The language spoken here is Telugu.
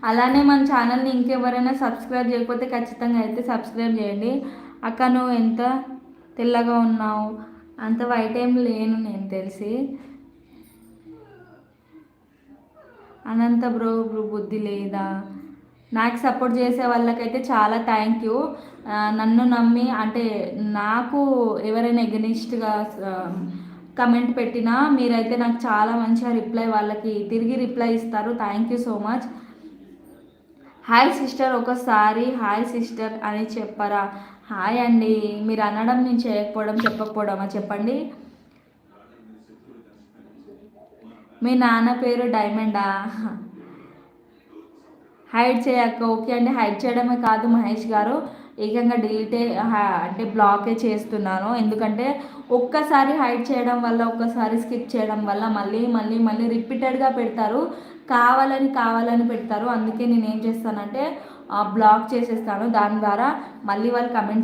అలానే మన ఛానల్ని ఇంకెవరైనా సబ్స్క్రైబ్ చేయకపోతే ఖచ్చితంగా అయితే సబ్స్క్రైబ్ చేయండి. అక్క నువ్వు ఎంత తెల్లగా ఉన్నావు, అంత వైట్ ఏం లేను నేను తెలిసి. అనంత బ్రో బుద్ధి లేదా? నాకు సపోర్ట్ చేసే వాళ్ళకైతే చాలా థ్యాంక్ యూ. నన్ను నమ్మి అంటే నాకు ఎవరైనా ఎగనిస్ట్గా కమెంట్ పెట్టినా మీరైతే నాకు చాలా మంచిగా రిప్లై వాళ్ళకి తిరిగి రిప్లై ఇస్తారు. Thank you so much. Hi sister, ఒకసారి హాయ్ సిస్టర్ అని చెప్పరా? హాయ్ అండి. మీరు అనడం నేను చేయకపోవడం చెప్పకపోవడమా చెప్పండి. మీ నాన్న పేరు డైమండా? హైడ్ చేయక్క. ఓకే అండి, హైడ్ చేయడమే కాదు మహేష్ గారు, ఏకంగా డిలీటే అంటే బ్లాకే చేస్తున్నాను. ఎందుకంటే ఒక్కసారి హైడ్ చేయడం వల్ల, ఒక్కసారి స్కిప్ చేయడం వల్ల మళ్ళీ మళ్ళీ మళ్ళీ రిపీటెడ్గా పెడతారు, కావాలని కావాలని పెడతారు. అందుకే నేను ఏం చేస్తానంటే బ్లాక్ చేసేస్తాను. దాని ద్వారా మళ్ళీ వాళ్ళు కమెంట్